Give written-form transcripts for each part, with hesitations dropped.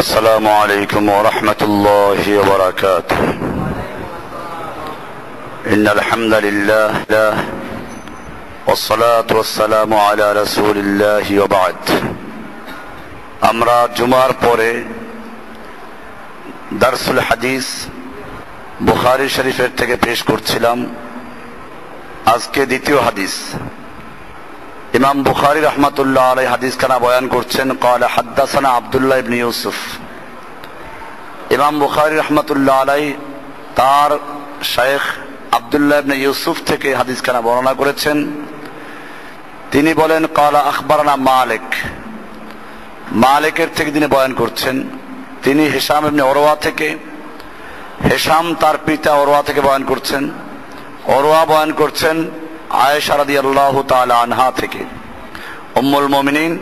السلام عليكم ورحمة الله وبركاته. إن الحمد لله والصلاة والسلام على رسول الله وبعد. আমরা জুমার পরে দারসুল হাদিস বুখারী শরীফের থেকে পেশ করছিলাম আজকে দ্বিতীয় হাদিস। ইমাম বুখারী রাহমাতুল্লাহ আলাইহি হাদিস খানা বয়ান করছেন, ক্বালা হাদাসানা আব্দুল্লাহ ইবনে ইউসুফ। ইমাম বুখারী রাহমাতুল্লাহ আলাইহি তার শাইখ আব্দুল্লাহ ইবনে ইউসুফ থেকে হাদিস খানা বর্ণনা করেছেন। তিনি বলেন, ক্বালা আখবারানা মালিক। মালিকের থেকে তিনি বয়ান করছেন, তিনি হিশাম ইবনে উরওয়া থেকে, হিশাম তার পিতা উরওয়া থেকে বয়ান করছেন, উরওয়া বয়ান করছেন আয়েশা রাদিয়াল্লাহু তাআলা আনহা থেকে। উম্মুল মুমিনিন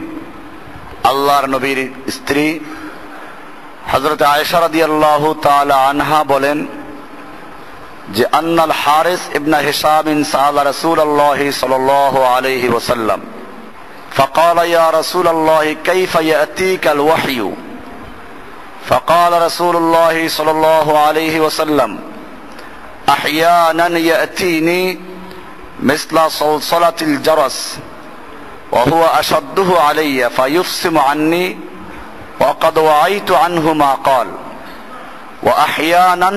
আল্লাহর নবীর স্ত্রী হযরত আয়েশা রাদিয়াল্লাহু তাআলা আনহা বলেন যে আন্নাল হারিস ইবনে হিশাম সাআলা রাসূলুল্লাহ সাল্লাল্লাহু আলাইহি ওয়াসাল্লাম فقال يا رسول الله كيف يأتيك الوحي فقال رسول الله صلى الله عليه وسلم أحيانا يأتيني مثل صلصلة الجرس وهو أشده علي فيفصم عني وقد وعيت عنه ما قال وأحيانا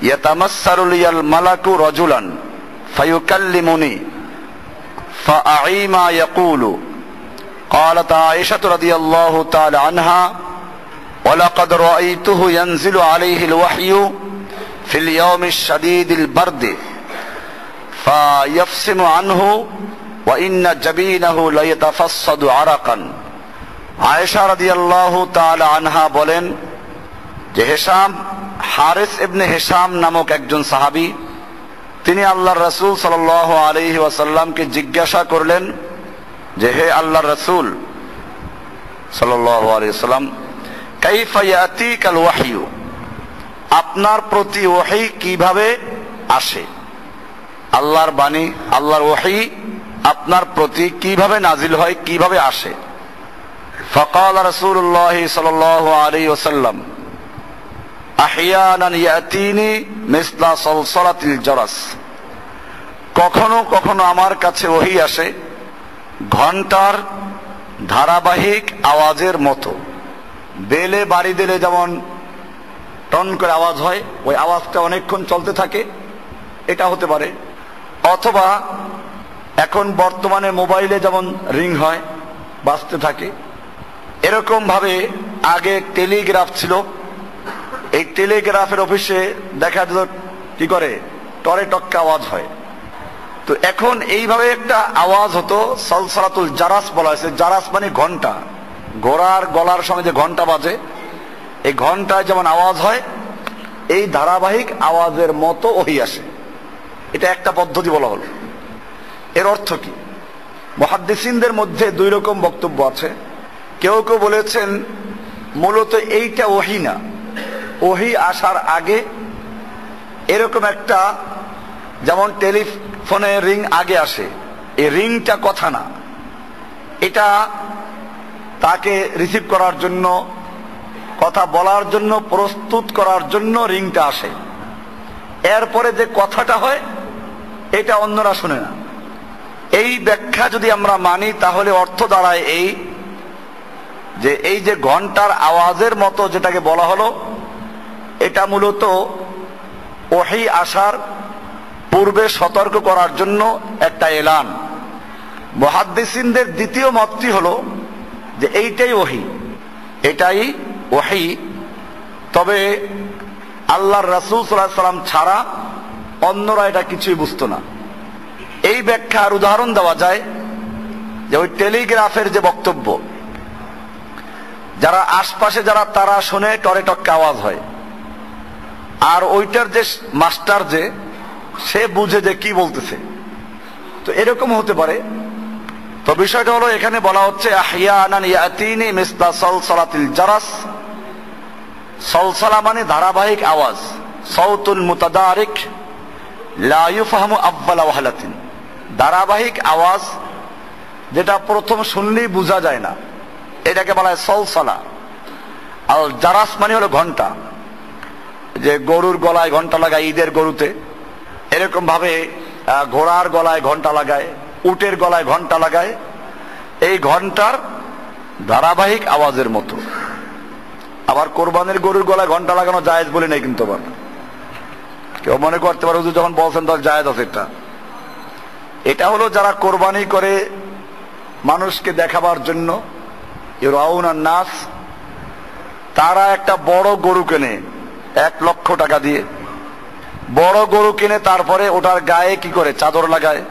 يتمثل لي الملك رجلا فيكلمني فأعي ما يقول. قالت عائشة رضي الله تعالى عنها ولقد رأيته ينزل عليه الوحي في اليوم الشديد البرد فيفصم عنه وإن جبينه ليتفصد عرقا. আয়েশা রাদিয়াল্লাহু তাআলা আনহা বলেন যে হিশাম, হারিস ইবনে হিশাম নামক একজন সাহাবী, তিনি আল্লাহর রাসূল সাল্লাল্লাহু আলাইহি ওয়াসাল্লামকে জিজ্ঞাসা করলেন যে হে আল্লাহর রাসূল সাল্লাল্লাহু আলাইহি ওয়াসাল্লাম, কাইফা ইয়াতিকাল ওয়াহয়ু, আপনার প্রতি ওহী কিভাবে আসে? আল্লাহর বাণী, আল্লাহর ওহী আপনার প্রতি কিভাবে নাজিল হয়, কিভাবে আসে? ফাকাল রাসূলুল্লাহ সাল্লাল্লাহু আলাইহি ওয়াসাল্লাম আহইয়ানান ইয়াতিনি মিসলা সালসালাতিল জারাস, কখনো কখনো আমার কাছে ওহী আসে ঘন্টার ধারাবাহিক আওয়াজের মতো। বেলে বাড়ি দিলে যেমন টন করে আওয়াজ হয়, ওই আওয়াজটা অনেকক্ষণ চলতে থাকে, এটা হতে পারে। অথবা এখন বর্তমানে মোবাইলে যেমন রিং হয়, বাজতে থাকে, এরকম ভাবে আগে টেলিগ্রাফ ছিল। এই টেলিগ্রাফের অফিসে দেখা যেত কি করে, টরে টক্কা আওয়াজ হয়। তো এখন এইভাবে একটা আওয়াজ হতো, সালসালাতুল জারাস বলা হয়েছে। জারাস মানে ঘন্টা, ঘোড়ার গলার সময় যে ঘন্টা বাজে, এই ঘন্টায় যেমন আওয়াজ হয়, এই ধারাবাহিক আওয়াজের মতো ওহী আসে। এটা একটা পদ্ধতি বলা হলো। এর অর্থ কি? মুহাদ্দিসিনদের মধ্যে দুই রকম বক্তব্য আছে। কেউ কেউ বলেছেন মূলত এইটা ওহী না, ওহী আসার আগে এরকম একটা, যেমন টেলিফোনে রিং আগে আসে, এই রিংটা কথা না, এটা তাকে রিসিভ করার জন্য, কথা বলার জন্য প্রস্তুত করার জন্য রিংটা আসে। এরপরে যে কথাটা হয় এটা অন্যরা শুনে না। এই ব্যাখ্যা যদি আমরা মানি তাহলে অর্থ দাঁড়ায় এই যে এই যে ঘন্টার আওয়াজের মতো যেটাকে বলা হলো, এটা মূলত ওহী আসার পূর্বে সতর্ক করার জন্য একটা এলান। মুহাদ্দিসিনদের দ্বিতীয় মতটি হলো যে এইটাই ওহী, এটাই ওহী। তবে আল্লাহর রাসূল সাল্লাল্লাহু আলাইহি ওয়াসাল্লাম ছাড়া অন্যরা এটা কিছুই বুঝতো না। এই ব্যাখ্যার উদাহরণ দেওয়া যায় যে ওই টেলিগ্রাফের যে বক্তব্য, যারা আশপাশে যারা তারা শুনে টরে টক্কা আওয়াজ হয়, আর ওইটার যে মাস্টার যে সে বুঝে যে কি বলতেছে। তো এরকম হতে পারে। তো বিষয়টা হলো এখানে বলা হচ্ছে আহইয়ানান ইয়াতিনি মিসলা সালসালাতিল জারাস। সলসলা মানে ধারাবাহিক আওয়াজ, সাউতুল মুতাদারিক লা ইউফহামু আব্বালা ওয়াহলাতিন, ধারাবাহিক আওয়াজ যেটা প্রথম শুনলেই বোঝা যায় না, এটাকে বলা হয় সলসলা। আল জারাস মানে হলো ঘন্টা, যে গরুর গলায় ঘন্টা লাগায় ঈদের গরুতে, এরকম ভাবে ঘোড়ার গলায় ঘন্টা লাগায়, উটের গলায় ঘন্টা লাগায়, এই ঘন্টার ধারাবাহিক আওয়াজের মতো। আবার কোরবানির গরুর গলায় ঘন্টা লাগানো জায়েজ বলে নেই কিন্তু, আবার কেউ মনে করতে পারে হুজুর যখন বলছেন তখন জায়েজ আছে। এটা হলো যারা কোরবানি করে মানুষকে দেখাবার জন্য, ইউরাউনান নাস, তারা একটা বড় গরু কেনে 1,00,000 টাকা দিয়ে, বড় গরু কিনে তারপরে ওটার গায়ে কি করে চাদর লাগায়,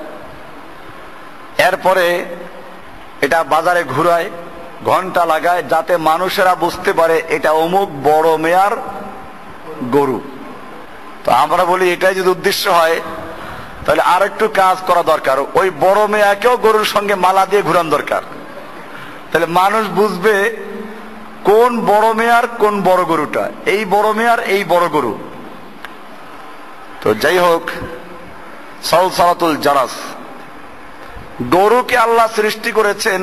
এরপরে এটা বাজারে ঘুরায়, ঘন্টা লাগায়, যাতে মানুষেরা বুঝতে পারে এটা অমুক বড় মেয়ার গরু। তো আমরা বলি এটাই যদি উদ্দেশ্য হয় তাহলে আর একটু কাজ করা দরকার, ওই বড় মেয়াকেও গরুর সঙ্গে মালা দিয়ে ঘুরান দরকার, তাহলে মানুষ বুঝবে কোন বড় মেয়ার কোন বড় গরুটা, এই বড় মেয়ার এই বড় গরু। তো যাই হোক, সালসালাতুল জারাস, গরুকে আল্লাহ সৃষ্টি করেছেন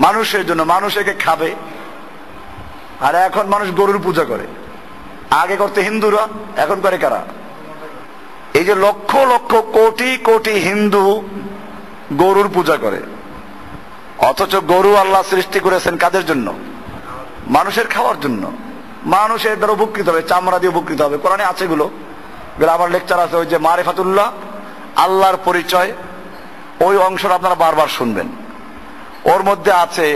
মানুষের জন্য, মানুষ একে খাবে। আর এখন মানুষ গরুর পূজা করে, আগে করতে হিন্দুরা, এখন করে কারা? এই যে লক্ষ লক্ষ কোটি কোটি হিন্দু গরুর পূজা করে, অথচ গরু আল্লাহ সৃষ্টি করেছেন কাদের জন্য? মানুষের খাওয়ার জন্য। মানুষের দ্বারা উপকৃত হবে, চামড়া দিয়ে উপকৃত হবে। কোরআনে আছে এগুলো, আমার লেকচার আছে, ওই যে মারিফাতুল্লাহ, আল্লাহর পরিচয়, ওই অংশটা আপনারা বারবার শুনবেন। ওর মধ্যে আছে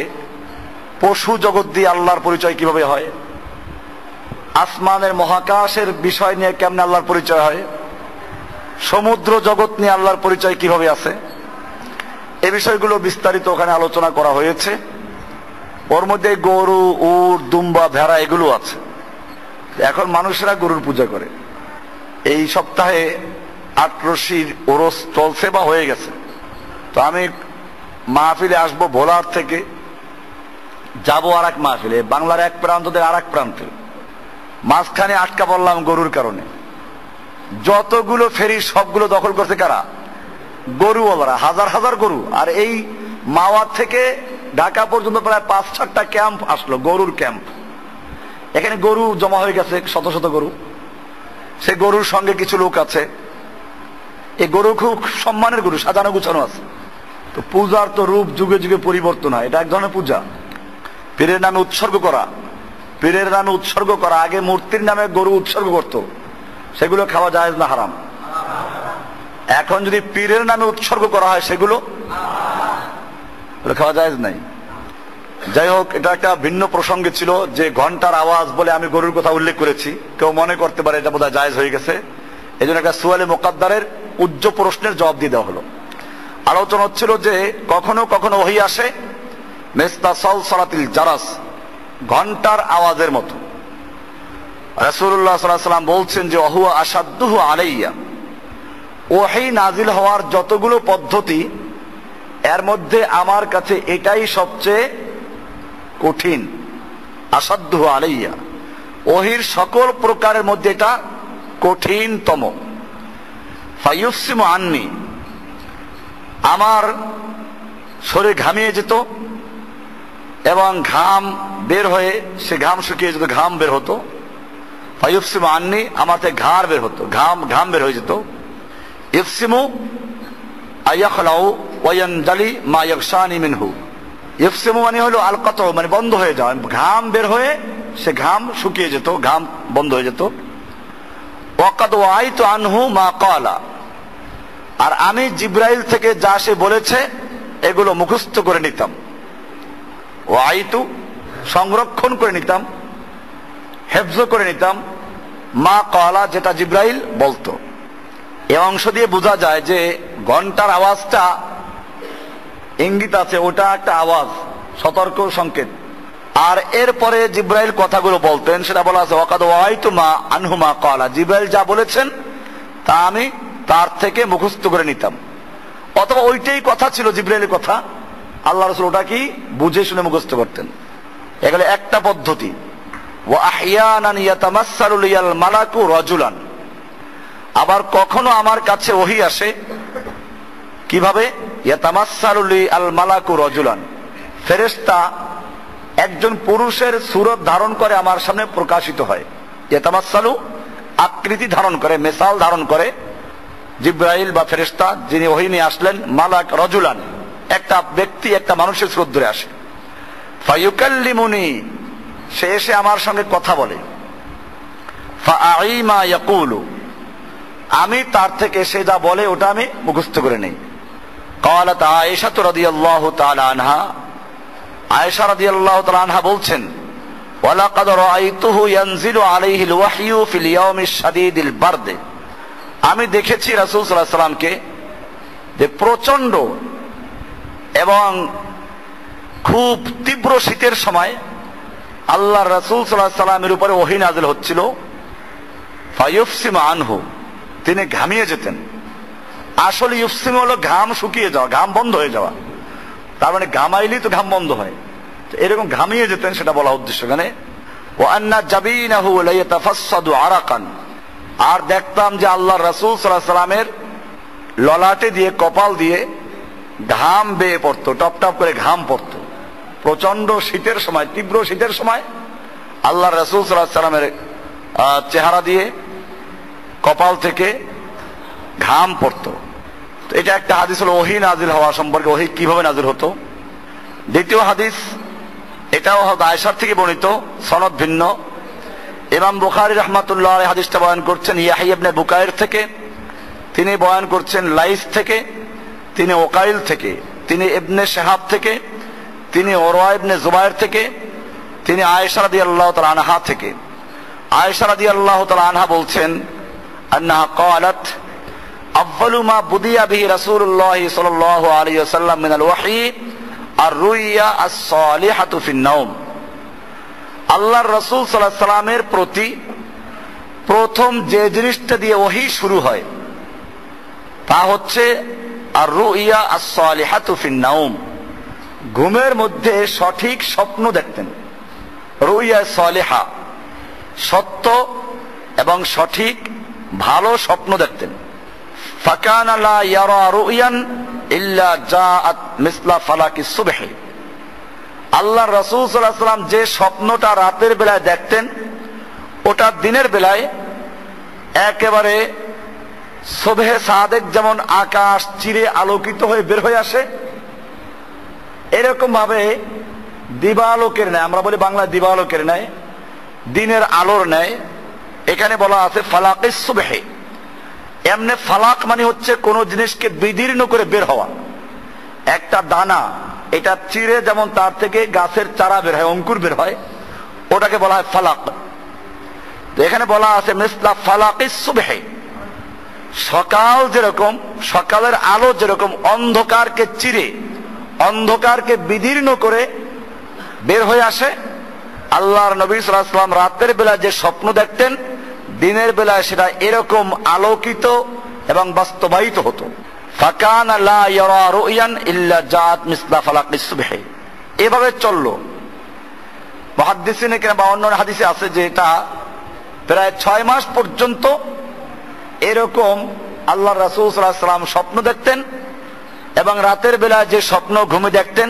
পশু জগৎ দিয়ে আল্লাহর পরিচয় কিভাবে হয়, আসমানের মহাকাশের বিষয় নিয়ে কেমনে আল্লাহর পরিচয় হয়, সমুদ্র জগৎ নিয়ে আল্লাহর পরিচয় কিভাবে আছে, এই বিষয়গুলো বিস্তারিত ওখানে আলোচনা করা হয়েছে। ওর মধ্যে গরু, উট, দুম্বা, ভেড়া এগুলো আছে। এখন মানুষেরা গরুর পূজা করে। এই সপ্তাহে আটরশির ওরস চলছে বা হয়ে গেছে। তো আমি মাহফিলে আসবো ভোলার থেকে, যাব আর এক মাহফিলে, বাংলার এক প্রান্ত থেকে আর এক প্রান্তে, মাঝখানে আটকা পড়লাম গরুর কারণে। যতগুলো ফেরি সবগুলো দখল করছে কারা? গরুওয়ালারা, হাজার হাজার গরু। আর এই মাওয়া থেকে ঢাকা পর্যন্ত প্রায় 5-6টা ক্যাম্প আসলো, গরুর ক্যাম্প। এখানে গরু জমা হয়ে গেছে, শত শত গরু। সে গরুর সঙ্গে কিছু লোক আছে, এই গরু খুব সম্মানের গরু, সাজানো গুছানো আছে। তো পূজার তো রূপ যুগে যুগে পরিবর্তন হয়, এটা এক ধরনের পূজা। পীরের নামে উৎসর্গ করা, পীরের নামে উৎসর্গ করা, আগে মূর্তির নামে গরু উৎসর্গ করত, সেগুলো খাওয়া জায়েজ না হারাম? এখন যদি পীরের নামে উৎসর্গ করা হয় সেগুলো খাওয়া জায়েজ নাই। যাই হোক, এটা একটা ভিন্ন প্রসঙ্গে ছিল যে ঘন্টার আওয়াজ বলে আমি গরুর কথা উল্লেখ করেছি, কেউ মনে করতে পারে এটা বোধহয় জায়েজ হয়ে গেছে। এই জন্য একটা সুয়ালে মুকাদ্দারের উচ্চ প্রশ্নের জবাব দিয়ে দেওয়া হলো। আলোচনা হচ্ছিল যে কখনো কখনো ওহী আসে মিসলা সালসালাতিল জারাস, ঘন্টার আওয়াজের মতো। রাসূলুল্লাহ সাল্লাল্লাহু আলাইহি ওয়াসাল্লাম বলছেন যে ওহুয়া আশাদ্দুহু আলাইয়া, ওহী নাজিল হওয়ার যতগুলো পদ্ধতি, এর মধ্যে আমার কাছে এটাই সবচেয়ে কঠিন। আশাদ্দুহু আলাইয়া, ওহীর সকল প্রকারের মধ্যে এটা কঠিনতম। ফায়ুসিমু আন্নি, আমার শরীর ঘামিয়ে যেত এবং ঘাম বের হয়ে সে ঘাম শুকিয়ে যেত, ঘাম বের হতো। ফায়ুসিমু আন্নি, আমার থেকে ঘাড় বের হতো, ঘাম বের হয়ে যেত। ইফসিমু আয়াখলাউ ওয়ায়ানজালি মা ইয়াগশানি মিনহু, ইফসিমু মানে হলো আলকাত, মানে বন্ধ হয়ে যাওয়া, ঘাম বের হয়ে সে ঘাম শুকিয়ে যেত, ঘাম বন্ধ হয়ে যেত। ওয়াকাদ ওয়াইতু আনহু মা ক্বালা, আর আমি জিব্রাইল থেকে যা সে বলেছে এগুলো মুখস্থ করে নিতাম। ওয়াইতু, সংরক্ষণ করে নিতাম, হেফজ করে নিতাম, মা ক্বালা, যেটা জিব্রাইল বলতো। এই অংশ দিয়ে বোঝা যায় যে ঘন্টার আওয়াজটা ইঙ্গিত আছে, ওটা একটা আওয়াজ, সতর্ক সংকেত। আর এরপরে জিব্রাইল কথাগুলো বলতেন, সেটা বলা আছে ওয়াকাদ ওয়াইতু মা আনহু মা ক্বালা, জিব্রাইল যা বলেছেন তা আমি তার থেকে মুখস্থ করে নিতাম। অথবা ওইটাই কথা ছিল, জিব্রাইলের কথা, আল্লাহ রাসূল ওটা কি বুঝে শুনে মুখস্থ করতেন। এগুলো একটা পদ্ধতি। ওয়া আহইয়ানান ইয়াতামাসসালু লিয়াল মালাকু রাজুলান, আবার কখনো আমার কাছে ওহী আসে কিভাবে? ইয়াতামাসসালু লিয়াল মালাকু রাজুলান, ফেরেশতা একজন পুরুষের সুরত ধারণ করে আমার সামনে প্রকাশিত হয়, ইয়াতামাসসালু আকৃতি ধারণ করে, মেসাল ধারণ করে, জিব্রাইল বা ফেরেশতা যিনি ওহী নিয়ে আসলেন, মালাক রজুলান, একটা ব্যক্তি একটা মানুষের সুরত ধরে আসে। ফায়ুকাল্লিমুনি, সে এসে আমার সঙ্গে কথা বলে। ফাআই মা ইয়াকুলু, আমি তার থেকে সে যা বলে ওটা আমি মুখস্থ করে নেই। ক্বালাত আয়েশা রাদিয়াল্লাহু তাআলা আনহা, আয়েশা রাদিয়াল্লাহু তাআলা আনহা বলছেন, ওয়ালাকাদ রাআইতুহু ইয়ানজিলু আলাইহিল ওয়াহয়ু ফিল ইয়াউমিশ শাদীদিল বারদ, আমি দেখেছি রাসূল সাল্লাল্লাহু আলাইহি সাল্লামকে যে প্রচন্ড এবং খুব তীব্র শীতের সময় আল্লাহর রাসূল সাল্লাল্লাহু আলাইহি সাল্লামের উপরে ওহী নাযিল হচ্ছিল। ফায়ুফসিমু আনহু, তিনি ঘামিয়ে যেতেন। আসলে ইউফসিম হলো ঘাম শুকিয়ে যাওয়া, ঘাম বন্ধ হয়ে যাওয়া, তার মানে ঘামাইলেই তো ঘাম বন্ধ হয়, এরকম ঘামিয়ে যেতেন সেটা বলা উদ্দেশ্য এখানে। ওয়া আন্না জাবিনাহু লা ইয়াতাফাসসাদু আরাকান, আর দেখতাম যে আল্লাহর রাসূল সাল্লাল্লাহু আলাইহি সাল্লামের ললাটে দিয়ে, কপাল দিয়ে ঘাম বেয়ে পড়তো, টপ টপ করে ঘাম পড়তো। প্রচন্ড শীতের সময়, তীব্র শীতের সময় আল্লাহর রাসূল সাল্লাল্লাহু আলাইহি সাল্লামের চেহারা দিয়ে, কপাল থেকে ঘাম পড়তো। তো এটা একটা হাদিস হলো ওহী নাজিল হওয়া সম্পর্কে, ওহী কিভাবে নাজিল হতো। দ্বিতীয় হাদিস, এটাও আয়েশার থেকে বর্ণিত, সনদ ভিন্ন। ইমাম বুখারী রাহমাতুল্লাহ আলাইহি হাদিসটা বয়ান করছেন ইয়াহইয়া ইবনে বুকাইর থেকে, তিনি বয়ান করছেন লাইস থেকে, তিনি ওকাইল থেকে, তিনি ইবনে শিহাব থেকে, তিনি উরওয়া ইবনে জুবায়ের থেকে, তিনি আয়েশা রাদিয়াল্লাহু তাআলা আনহা থেকে। আয়েশা রাদিয়াল্লাহু তাআলা আনহা বলছেন, আন্নাহা ক্বালাত আউয়ালু মা বুদিয়া বিহি রাসূলুল্লাহ সাল্লাল্লাহু আলাইহি ওয়াসাল্লাম মিনাল ওয়াহয়ি আর-রুইয়া আস-সালিহাতু ফিন-নাওম, আল্লাহর রাসূল সাল্লাল্লাহু আলাইহি সাল্লামের প্রতি প্রথম যে জিনিসটা দিয়ে ওহী শুরু হয় তা হচ্ছে আর-রুইয়া আস-সালিহাতু ফিন-নাওম, ঘুমের মধ্যে সঠিক স্বপ্ন দেখতেন। রুইয়া সালিহা, সত্য এবং সঠিক ভালো স্বপ্ন দেখতেন। ফাকানা লা ইয়ারা রুয়ান ইল্লা জাআত মিসলা ফালাকিস সুবহি, আল্লাহর রাসূল সাল্লাল্লাহু আলাইহি ওয়াসাল্লাম যে স্বপ্নটা রাতের বেলায় দেখতেন ওটা দিনের বেলায় একেবারে সুবহে সাদেক যেমন আকাশ চিরে আলোকিত হয়ে বের হয়ে আসে, এরকম ভাবে দিবালোকের ন্যায়, আমরা বলি বাংলায় দিবালোকের ন্যায়, দিনের আলোর ন্যায়, এখানে বলা আছে ফালাকিস সুবহি। এমনি ফালাক মানে হচ্ছে কোন জিনিসকে বিদীর্ণ করে বের হওয়া, একটা দানা এটা চিরে যেমন তার থেকে গাছের চারা বের হয়, অঙ্কুর বের হয়, ওটাকে বলা হয় ফালাক। তো এখানে বলা আছে মিসলা ফালাকিস সুবহি, সকাল যেরকম, সকালের আলো যেরকম অন্ধকারকে চিরে, অন্ধকারকে বিদীর্ণ করে বের হয়ে আসে, আল্লাহর নবী সাল্লাল্লাহু আলাইহি ওয়াসাল্লাম রাতের বেলা যে স্বপ্ন দেখতেন দিনের বেলায় সেটা এরকম আলোকিত এবং বাস্তবায়িত হতো। ফাকানা লা ইয়ারা রুয়ান ইল্লা জাআত মিসলা ফালাকিস সুবহি, এভাবে চললো। মুহাদ্দিসিনে কেরাম বা অন্য হাদিসে আছে যে এটা প্রায় 6 মাস পর্যন্ত এরকম আল্লাহর রাসূল সাল্লাল্লাহু আলাইহি ওয়াসাল্লাম স্বপ্ন দেখতেন, এবং রাতের বেলা যে স্বপ্ন ঘুমে দেখতেন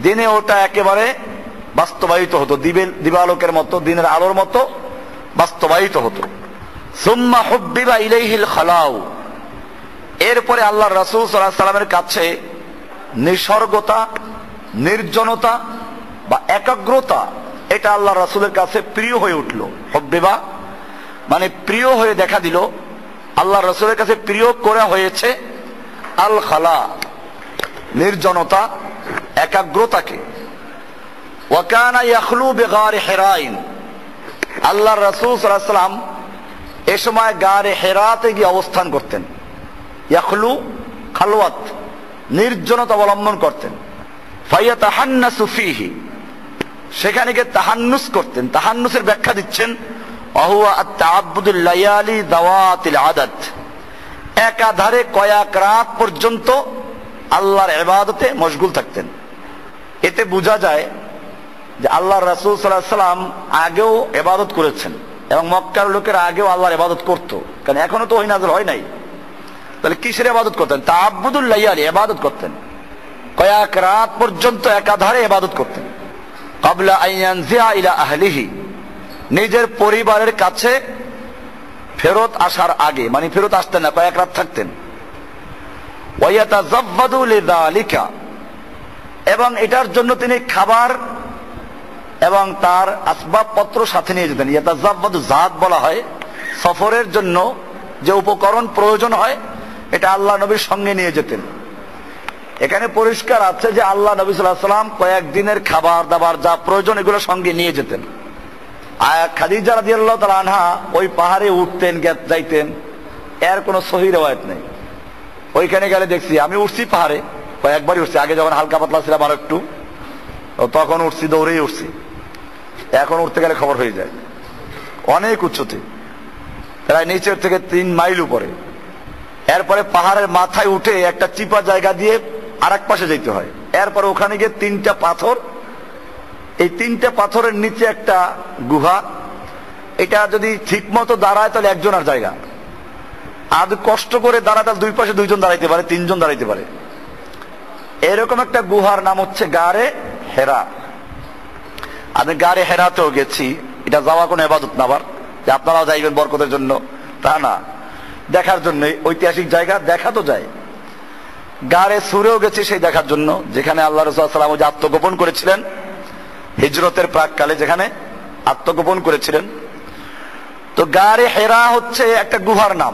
দিনে ওটা একেবারে বাস্তবায়িত হতো, দিবালোকের মতো, দিনের আলোর মতো বাস্তবায়িত হতো। সুম্মা হুব্বিবা ইলাইহিল খালাউ, এরপরে আল্লাহর রাসূল সাল্লাল্লাহু আলাইহি ওয়াসাল্লামের কাছে নিসর্গতা, নির্জনতা বা একাগ্রতা, এটা আল্লাহর রাসূলের কাছে প্রিয় হয়ে উঠলো। হুব্বিবা মানে প্রিয় হয়ে দেখা দিল, আল্লাহর রাসূলের কাছে প্রিয় করা হয়েছে আল খালা, নির্জনতা, একাগ্রতাকে। ওয়া কানা ইয়াখলু বিগারি হিরাইন, আল্লাহর রাসূল সাল্লাল্লাহু আলাইহি ওয়াসাল্লাম এ সময় গারে হেরাতে গিয়ে অবস্থান করতেন। ইয়াখলু খালওয়াত, নির্জনতা অবলম্বন করতেন। ফায়াতাহান্নাসু ফীহি, সেখানে গিয়ে তাহান্নুস করতেন। তাহান্নুসের ব্যাখ্যা দিচ্ছেন ওয়াহুয়া আত-তাআব্বুদুল লায়ালি দাওয়াতিল আদাদ, একাধারে কয়েক রাত পর্যন্ত আল্লাহর ইবাদতে মশগুল থাকতেন। এতে বোঝা যায় যে আল্লাহর রাসূল সাল্লাল্লাহু আলাইহি ওয়াসাল্লাম আগেও ইবাদত করেছেন এবং মক্কার লোকেরা আগেও আল্লাহর ইবাদত করত, কারণ এখনো তো ওহী নাযিল হয় নাই। তাহলে কিসের ইবাদত করতেন? তাআব্বুদুল লায়ালি, ইবাদত করতেন, কয়েক রাত পর্যন্ত একাধারে ইবাদত করতেন। ক্বাবলা আন ইয়ানজিআ ইলা আহলিহি, নিজের পরিবারের কাছে ফেরত আসার আগে, মানে ফেরত আসতেন না, কয়েক রাত থাকতেন। ওয়া ইয়াতাযাব্বাদু লিযালিকা, এবং এটার জন্য তিনি খাবার এবং তার আসবাবপত্র সাথে নিয়ে যেতেন। ইয়াতাযাব্বাদু জাদ বলা হয় সফরের জন্য যে উপকরণ প্রয়োজন হয়, এটা আল্লাহ নবীর সঙ্গে নিয়ে যেতেন। এখানে পরিষ্কার আছে যে আল্লাহ নবী সাল্লাল্লাহু আলাইহি ওয়াসাল্লাম কয়েকদিনের খাবার দাবার যা প্রয়োজন এগুলো সঙ্গে নিয়ে যেতেন। আর খাদিজা রাদিয়াল্লাহু তাআলা আনহা ওই পাহাড়ে উঠতেন যাইতেন, এর কোনো সহিহ রিওয়ায়াত নেই। ওইখানে গেলে দেখছি, আমি উঠছি পাহাড়ে কয়েকবারই উঠছি, আগে যখন হালকা পাতলা ছিলাম আর একটু, তখন উঠছি, দৌড়েই উঠছি। এখন উঠতে গেলে খবর হয়ে যায়, অনেক উচ্চতে, প্রায় নিচের থেকে 3 মাইল উপরে। এরপরে পাহাড়ের মাথায় উঠে একটা চিপা জায়গা দিয়ে আর এক পাশে যেতে হয়। এরপরে ওখানে গিয়ে 3টা পাথর, এই 3টা পাথরের নিচে একটা গুহা। এটা যদি ঠিক মতো দাঁড়ায় তাহলে একজনের জায়গা, আর কষ্ট করে দাঁড়ায় তাহলে 2 পাশে 2জন দাঁড়াইতে পারে, 3জন দাঁড়াইতে পারে। এরকম একটা গুহার নাম হচ্ছে গারে হেরা। আমি গারে হেরাতেও গেছি, এটা যাওয়া কোনো ইবাদত না আবার যে আপনারাও যাইবেন বরকতের জন্য, তা না, দেখার জন্য। ঐতিহাসিক জায়গা, দেখা তো যায়। গারে সুরেও গেছি সেই দেখার জন্য, যেখানে আল্লাহ রাসূল সাল্লাল্লাহু আলাইহি ওয়াসাল্লাম আত্মগোপন করেছিলেন, হিজরতের প্রাককালে যেখানে আত্মগোপন করেছিলেন। তো গারে হেরা হচ্ছে একটা গুহার নাম।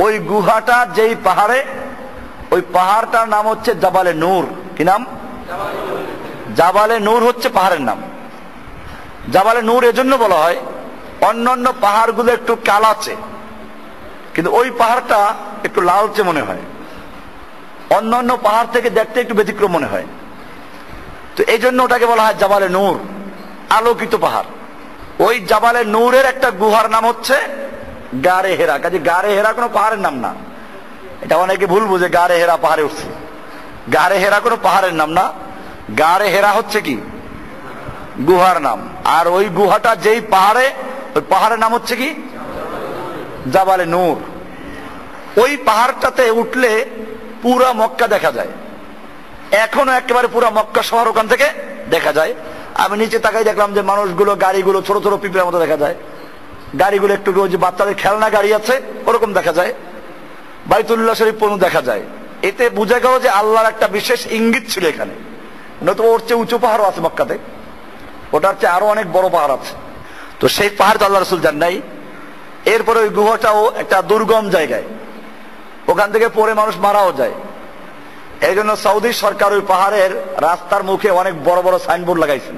ওই গুহাটা যেই পাহাড়ে, ওই পাহাড়টার নাম হচ্ছে জাবালে নূর। কি নাম? জাবালে নূর হচ্ছে পাহাড়ের নাম। জাবালে নূর এজন্য বলা হয়, অন্যান্য পাহাড়গুলো একটু কালাচে, কিন্তু ওই পাহাড়টা একটু লালচে মনে হয়, অন্যান্য পাহাড় থেকে দেখতে একটু ব্যতিক্রম মনে হয়। তো এই জন্য ওটাকে বলা হয় জাবালে নূর, আলোকিত পাহাড়। ওই জাবালে নূরের একটা গুহার নাম হচ্ছে গারে হেরা। কাজে গারে হেরা কোনো পাহাড়ের নাম না। এটা অনেকে ভুল বুঝে, গারে হেরা পাহাড়ে উঠছে। গারে হেরা কোনো পাহাড়ের নাম না, গারে হেরা হচ্ছে কি গুহার নাম। আর ওই গুহাটা যেই পাহাড়ে, ওই পাহাড়ের নাম হচ্ছে কি জাবালে নূর। ওই পাহাড়টাতে উঠলে পুরা মক্কা দেখা যায়, এখনো একেবারে পুরা মক্কা শহর ওখান থেকে দেখা যায়। আমি নিচে তাকাই দেখলাম যে মানুষগুলো, গাড়িগুলো ছোট ছোট পিঁপড়ের মতো দেখা যায়। গাড়িগুলো একটু যে বাচ্চাদের খেলনা গাড়ি আছে ওরকম দেখা যায়, বাইতুল্লাহ শরীফ পর্যন্ত দেখা যায়। এতে বোঝা গেল যে আল্লাহর একটা বিশেষ ইঙ্গিত ছিল এখানে। নতুবা ওর চেয়ে উঁচু পাহাড়ও আছে মক্কাতে, ওটার চেয়ে আরো অনেক বড় পাহাড় আছে। তো সেই পাহাড় তো আল্লাহ রাসূল যান নাই। এরপরে ওই গুহাটাও একটা দুর্গম জায়গায়, ওখান থেকে পড়ে মানুষ মারাও যায়। এই জন্য সৌদি সরকার ওই পাহাড়ের রাস্তার মুখে অনেক বড় বড় সাইনবোর্ড লাগাইছেন,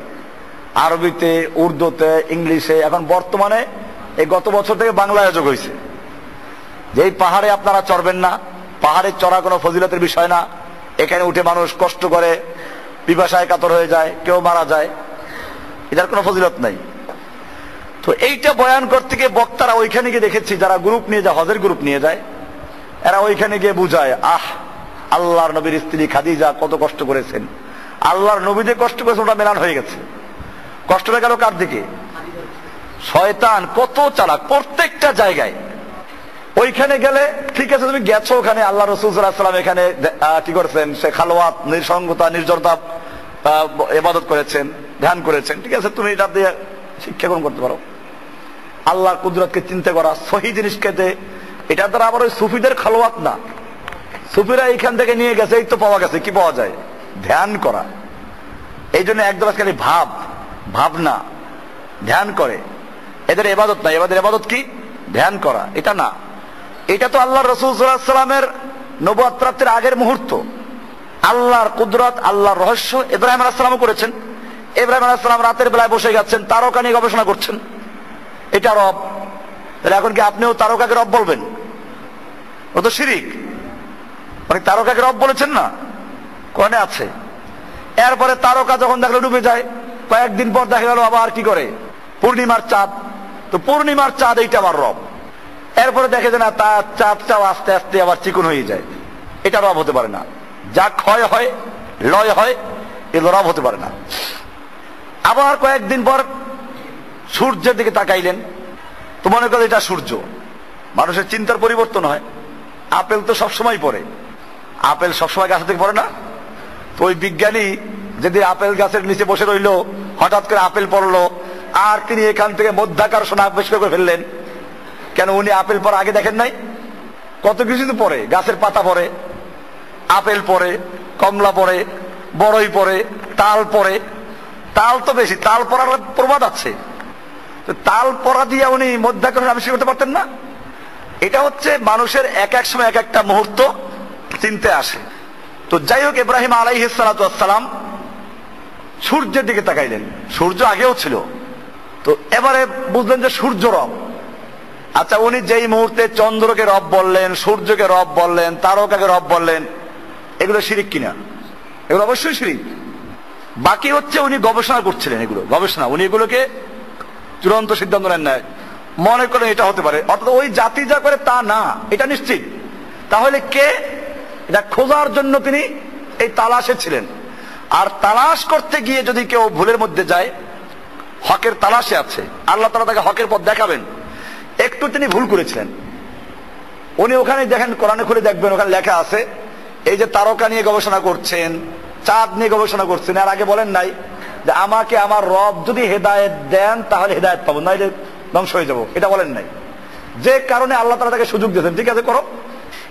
আরবিতে, উর্দুতে, ইংলিশে। এখন বর্তমানে এই গত বছর থেকে বাংলায় যোগ হয়েছে যে এই পাহাড়ে আপনারা চড়বেন না, পাহাড়ে চড়া কোনো ফজিলতের বিষয় না, এখানে উঠে মানুষ কষ্ট করে পিপাসায় কাতর হয়ে যায়, কেউ মারা যায়, এটার কোনো ফজিলত নাই। তো এইটা বয়ান করতে গিয়ে বক্তারা ওইখানে গিয়ে দেখেছি, যারা গ্রুপ নিয়ে যায়, হজের গ্রুপ নিয়ে যায়, এরা ওইখানে গিয়ে বুঝায়, আল্লাহর নবীর স্ত্রী খাদিজা কত কষ্ট করেছেন, আল্লাহর নবী যে কষ্ট করেছেন ওটা মেলান হয়ে গেছে। কষ্টটা গেল কার দিকে? শয়তান কত চালাক প্রত্যেকটা জায়গায়। ওইখানে গেলে ঠিক আছে, তুমি গেছো ওখানে, আল্লাহ রাসূল সাল্লাল্লাহু আলাইহি ওয়াসাল্লাম এখানে কি করেছেন, সে খালওয়াত, নিঃসঙ্গতা, নির্জনতা ইবাদত করেছেন, ধ্যান করেছেন, ঠিক আছে, তুমি এটা দিয়ে শিক্ষা গ্রহণ করতে পারো। আল্লাহর কুদরতকে চিন্তা করা, সহি জিনিস খেতে, এটা দ্বারা আবার ওই সুফিদের খালওয়াত না। সুফিরা এইখান থেকে নিয়ে গেছে, এই তো পাওয়া গেছে, কি পাওয়া যায়? ধ্যান করা। এই জন্য একদল খালি ভাবনা, ধ্যান করে, এদের ইবাদত না। এদের ইবাদত কি? ধ্যান করা। এটা না, এটা তো আল্লাহ রাসূল সাল্লাল্লাহু আলাইহি ওয়াসাল্লামের নবুয়ত প্রাপ্তির আগের মুহূর্ত। আল্লাহর কুদরত, আল্লাহর রহস্য ইব্রাহিম আলাইহিস সালামও করেছেন। ইব্রাহিম আলাইহিস সালাম রাতের বেলায় বসে গেছেন, তারকা নিয়ে গবেষণা করছেন, এটা রব। তাহলে এখন কি আপনিও তারকাকে রব বলবেন? ও তো শিরিক। মানে তারকাকে রব বলেছেন না, কোরআনে আছে। এরপরে তারকা যখন দেখলো ডুবে যায়, কয়েকদিন পর দেখা গেল আবার কি করে, পূর্ণিমার চাঁদ। তো পূর্ণিমার চাঁদ এইটা আমার রব। এরপরে দেখে যে না, তার চাঁদটাও আস্তে আস্তে আবার চিকন হয়ে যায়, এটা রব হতে পারে না। যা ক্ষয় হয়, লয় হয়, এগুলো রব হতে পারে না। আবার কয়েকদিন পর সূর্যের দিকে তাকাইলেন, তো মনে করেন এটা সূর্য। মানুষের চিন্তার পরিবর্তন হয়। আপেল তো সবসময় পড়ে, আপেল সবসময় গাছ থেকে পড়ে না। তো ওই বিজ্ঞানী যেদিন আপেল গাছের নিচে বসে রইল, হঠাৎ করে আপেল পড়লো, আর তিনি এখান থেকে মধ্যাকর্ষণ আবিষ্কার করে ফেললেন। কেন? উনি আপেল পড়া আগে দেখেন নাই? কত কিছু তো পড়ে, গাছের পাতা পড়ে, আপেল পড়ে, কমলা পড়ে, বড়ই পড়ে, তাল পড়ে। তাল তো বেশি, তাল পড়ার প্রবাদ আছে। তাল পড়া দিয়ে উনি মধ্যাকর্ষণ আবিষ্কার করতে পারতেন না? এটা হচ্ছে মানুষের এক এক সময় এক একটা মুহূর্ত চিনতে আসে। তো যাই হোক, ইব্রাহিম আলাইহিস সালাতু ওয়াস সালাম সূর্যের দিকে তাকাইলেন। সূর্য আগেও ছিল, তো এবারে বুঝলেন যে সূর্য রব। আচ্ছা, উনি যেই মুহূর্তে চন্দ্রকে রব বললেন, সূর্যকে রব বললেন, তারকাকে রব বললেন, এগুলো শিরিক কিনা? এগুলো অবশ্যই শিরিক। বাকি হচ্ছে উনি গবেষণা করছিলেন, এগুলো গবেষণা, উনি এগুলোকে চূড়ান্ত সিদ্ধান্ত নেন না, মনে করেন এটা হতে পারে। অর্থাৎ ওই জাতি যা করে তা না, এটা নিশ্চিত। তাহলে কে? এটা খোঁজার জন্য তিনি এই তালাশে ছিলেন। আর তালাশ করতে গিয়ে যদি কেউ ভুলের মধ্যে যায়, হকের তালাশে আছে, আল্লাহ তাআলা তাকে হকের পথ দেখাবেন। একটু তিনি ভুল করেছিলেন। উনি ওখানে দেখেন, কোরআনে খুলে দেখবেন, ওখানে লেখা আছে এই যে তারকা নিয়ে গবেষণা করছেন, চাঁদ নিয়ে গবেষণা করছেন, আর আগে বলেন নাই যে আমাকে আমার রব যদি হেদায়েত দেন তাহলে হেদায়েত পাবো, নাইলে ধ্বংস হয়ে যাবো, এটা বলেন নাই। যে কারণে আল্লাহ তাআলা তাকে সুযোগ দিয়েছেন, ঠিক আছে করো।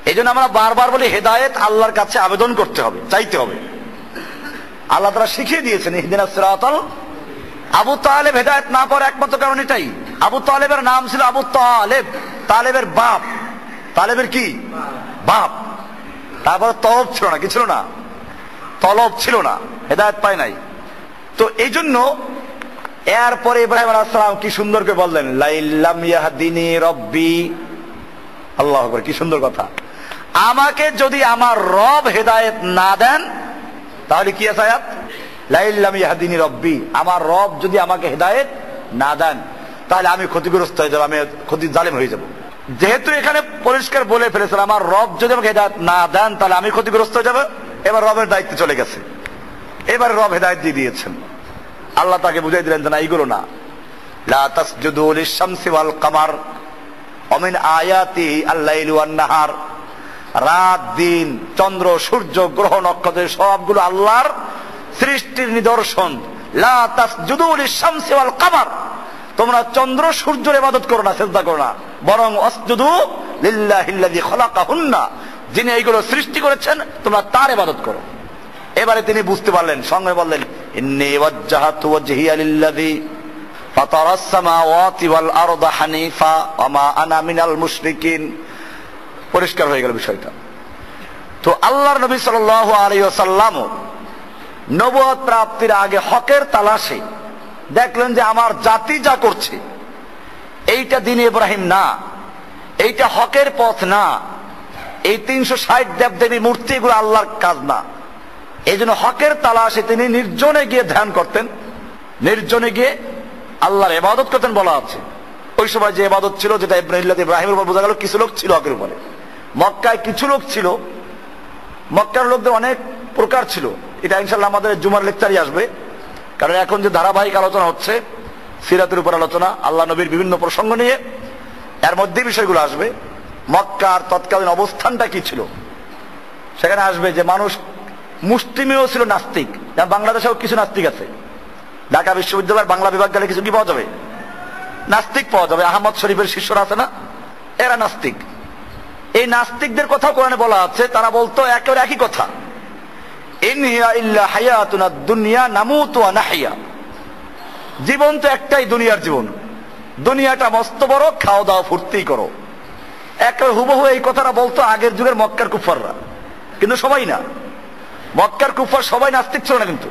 এই জন্য আমরা বারবার বলি হেদায়েত আল্লাহর কাছে আবেদন করতে হবে, চাইতে হবে। আল্লাহ তাআলা শিখিয়ে দিয়েছেন ইহদিনাস সিরাতাল। আবু তালেব হেদায়েত না পাওয়ার একমাত্র কারণ এটাই। আবু তালেবের নাম ছিল আবু তালেব, তালেবের বাপ। তালেবের কি? বাপ। তারপরে তলব ছিল না, কি ছিল না? তলব ছিল না, হেদায়েত পায় নাই। তো এই জন্য এরপরে ইব্রাহিম আলাইহিস সালাম কি সুন্দর করে বললেন, লাইল্লাম ইয়াহদিনি রব্বি। আল্লাহু আকবার, কি সুন্দর কথা। আমাকে যদি আমার রব হেদায়েত না দেন, তাহলে কি আছে আয়াত? লাইল্লাম ইয়াহদিনি রব্বি, আমার রব যদি আমাকে হেদায়েত না দেন তাহলে আমি ক্ষতিগ্রস্ত হয়ে যাব, আমি জালেম হয়ে যাব। যেহেতু এখানে পরিষ্কার বলে ফেলেছেন আমার রব যদি আমাকে হেদায়েত না দেন তাহলে আমি ক্ষতিগ্রস্ত হয়ে যাব, এবার রবের দায়িত্ব চলে গেছে। এবার রব হেদায়েত দিয়ে দিয়েছেন। আল্লাহ তাকে বুঝাই দিলেন যে না, এইগুলো না। লা তাসজুদু লিশ-শামসি ওয়াল কামার ওয়া মিন আয়াতিহি আল-লাইলু ওয়ান-নাহার। রাত দিন, চন্দ্র সূর্য গ্রহ নক্ষত্র সবগুলো আল্লাহর সৃষ্টির নিদর্শন। লা তাসজুদু লিশ-শামসি ওয়াল কামার, তোমরা চন্দ্র সূর্যের ইবাদত করো না, সিজদা করো না, বরং আসজুদু লিল্লাহিল্লাযী খালাকাহুন্না, যিনি এইগুলো সৃষ্টি করেছেন তোমরা তার ইবাদত করো। এবারে তিনি বুঝতে পারলেন, সঙ্গে বললেন ইন্নী ওয়াজ্জাহাতু ওয়াজহিয়া লিল্লাযী ফাতারাস সামাওয়াতি ওয়াল আরদা হানিফা ওয়া মা আনা মিনাল মুশরিকিন। পরিষ্কার হয়ে গেল বিষয়টা। তো আল্লাহর নবী সাল্লাল্লাহু আলাইহি ওয়াসাল্লাম নবুয়ত প্রাপ্তির আগে হকের তালাশে দেখলেন যে আমার জাতি যা করছে এইটা দ্বীন ইব্রাহিম না, এইটা হকের পথ না, এই 360 দেবদেবী মূর্তি এগুলো আল্লাহর কাজ না। এই জন্য হকের তালাশে তিনি নির্জনে গিয়ে ধ্যান করতেন, নির্জনে গিয়ে আল্লাহর ইবাদত করতেন বলা আছে। ওই সময় যে ইবাদত ছিল, যেটা ইব্রাহিমের উপর বোঝা গেল কিছু লোক ছিল হকের উপরে। মক্কায় কিছু লোক ছিল, মক্কার লোকদের অনেক প্রকার ছিল। এটা ইনশাআল্লাহ আমাদের জুমার লেকচারই আসবে, কারণ এখন যে ধারাবাহিক আলোচনা হচ্ছে সিরাতের উপর আলোচনা, আল্লাহ নবীর বিভিন্ন প্রসঙ্গ নিয়ে, এর মধ্যে বিষয়গুলো আসবে। মক্কার তৎকালীন অবস্থানটা কি ছিল সেখানে আসবে। যে মানুষ মুসলিমেও ছিল নাস্তিক, বাংলাদেশেও কিছু নাস্তিক আছে। ঢাকা বিশ্ববিদ্যালয়ের বাংলা বিভাগ গেলে কিছু কি পাওয়া যাবে? নাস্তিক পাওয়া যাবে। আহমদ শরীফের শিষ্যরা আছে না, এরা নাস্তিক। এই নাস্তিকদের কথা কোরআনে বলা আছে, তারা বলতো একেবারে একই কথা, ইন হিয়া ইল্লা হায়াতুনা দুনিয়া নামুতু ওয়া নাহইয়া। জীবন তো একটাই, দুনিয়ার জীবন, দুনিয়াটা মস্ত বড়, খাও দাও ফুর্তি করো। একেবারে হুবহু এই কথাটা বলতো আগের যুগের মক্কার কুফাররা, কিন্তু সবাই না। মক্কার কুফার সবাই নাস্তিক ছিল না, কিন্তু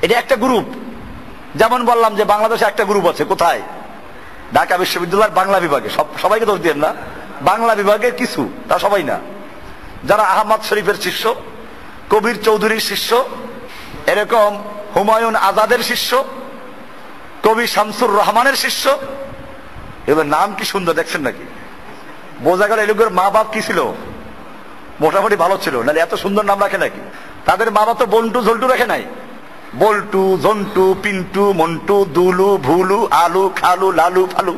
এটা একটা গ্রুপ। যেমন বললাম যে বাংলাদেশে একটা গ্রুপ আছে, কোথায়? ঢাকা বিশ্ববিদ্যালয়ের বাংলা বিভাগে। সবাইকে দোষ দিয়েন না, বাংলা বিভাগের কিছু, তা সবাই না। যারা আহমদ শরীফের শিষ্য, কবির চৌধুরীর শিষ্য, এরকম হুমায়ুন আজাদের শিষ্য, কবি শামসুর রহমানের শিষ্য, এবার নাম কি সুন্দর দেখছেন নাকি? বোঝা গেল এগুলোর মা বাপ কি ছিল, মোটামুটি ভালো ছিল, নাহলে এত সুন্দর নাম রাখে নাকি? তাদের মা বাপ তো বন্টু ঝন্টু রাখে নাই। বল্টু, জন্টু, পিন্টু, মন্টু, দুলু, ভুলু, আলু, খালু, লালু, ফালু,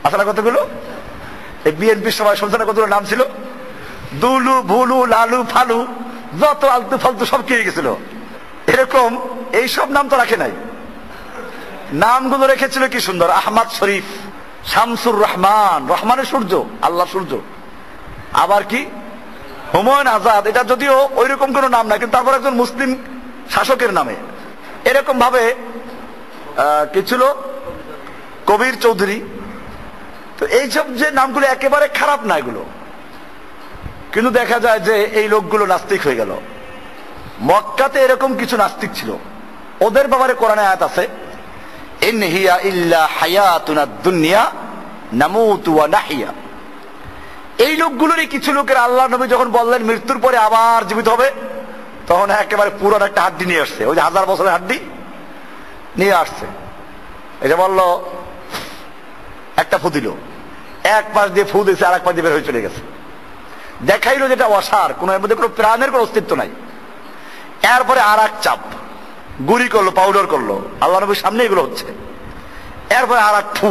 আসলে কতগুলো? এই বিএনপির সময় শুনছেন কতগুলো নাম ছিল? দুলু, ভুলু, লালু, ফালু, যত আলতু ফালতু সব কি হয়ে গেছিল। এরকম এইসব নাম তো রাখে নাই, নামগুলো রেখেছিল কি সুন্দর, আহমদ শরীফ, শামসুর রহমান, রহমানের সূর্য, আল্লাহ সূর্য। আবার কি হুমায়ুন আজাদ, এটা যদিও ওই রকম কোন নাম না, কিন্তু তারপর একজন মুসলিম শাসকের নামে। এরকম ভাবে কি ছিল, কবির চৌধুরী। তো এইসব যে নামগুলো একেবারে খারাপ না এগুলো, কিন্তু দেখা যায় যে এই লোকগুলো নাস্তিক হয়ে গেল। মক্কাতে এরকম কিছু নাস্তিক ছিল, ওদের ব্যাপারে কোরআনে আয়াত আছে, ইন হিয়া ইল্লা হায়াতুনা দুনিয়া নামুতু ওয়া নাহিয়া। এই লোকগুলোরই কিছু লোকের আল্লাহ নবী যখন বললেন মৃত্যুর পরে আবার জীবিত হবে, তখন একেবারে পুরো একটা হাড্ডি নিয়ে আসছে, ওই যে 1000 বছরের হাড্ডি নিয়ে আসছে। এটা বললো, একটা ফু দিল, এক পাশ দিয়ে ফু দিয়েছে, আর এক পাশ দিয়ে বের হয়ে চলে গেছে, দেখাইলো যেটা অসার, কোন এর মধ্যে কোনো প্রাণের কোনো অস্তিত্ব নাই। এরপরে আর এক চাপ গুড়ি করলো, পাউডার করলো, আল্লাহ নবীর সামনে এগুলো হচ্ছে। এরপরে আর এক ফু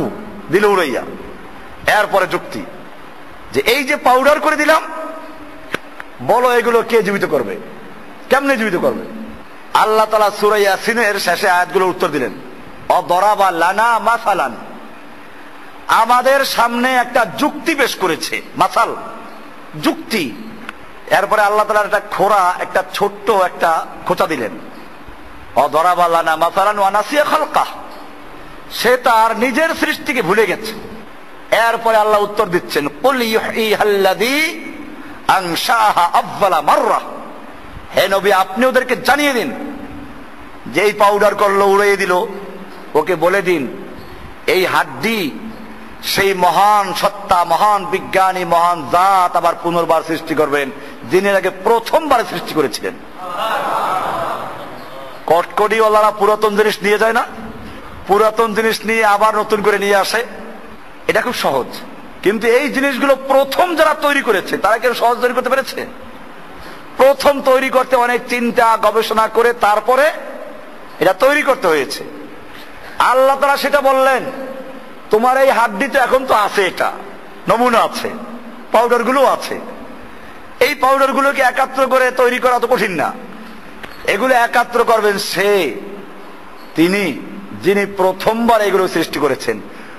দিল উড়াইয়া। এরপরে যুক্তি যে এই যে পাউডার করে দিলাম, বলো এগুলো কে জীবিত করবে, কেমনে জীবিত করবে? আল্লাহ তাআলা সূরা ইয়াসিনের শেষে আয়াতগুলোর উত্তর দিলেন, অদরাবা লানা মাসালান, আমাদের সামনে একটা যুক্তি পেশ করেছে, মাসাল যুক্তি। এরপরে আল্লাহ তাআলা একটা খোরা, একটা ছোট্ট একটা খোঁচা দিলেন, অদরাবা লানা মাসালান ওয়া নাসিয়া খালকা, সে তার নিজের সৃষ্টিকে ভুলে গেছে। এরপরে আল্লাহ উত্তর দিচ্ছেন, কুল ইউহীহাল্লাযী আনশাআহা আউয়ালা মাররা, হে নবী আপনি ওদেরকে জানিয়ে দিন যে এই পাউডার করলো, উড়িয়ে দিল, ওকে বলে দিন এই হাড্ডি সেই মহান সত্তা, মহান বিজ্ঞানী, মহান জাত আবার পুনর্বার সৃষ্টি করবেন, যিনি আগে প্রথমবার সৃষ্টি করেছিলেন। কটকটিওয়ালারা পুরাতন জিনিস নিয়ে যায় না, পুরাতন জিনিস নিয়ে আবার নতুন করে নিয়ে আসে, এটা খুব সহজ। কিন্তু এই জিনিসগুলো প্রথম যারা তৈরি করেছে তারা কেন সহজ তৈরি করতে পেরেছে? প্রথম তৈরি করতে অনেক চিন্তা গবেষণা করে তারপরে এটা তৈরি করতে হয়েছে। আল্লাহ তাআলা সেটা বললেন, তোমার এই হাড্ডি তো এখন তো আছে, এটা নমুনা আছে, পাউডার গুলো আছে, এই পাউডার গুলোকে একাত্র করে তৈরি করা তো কঠিন না, এগুলো একাত্র করবেন সে, তিনি যিনি প্রথমবার এগুলো সৃষ্টি করেছেন।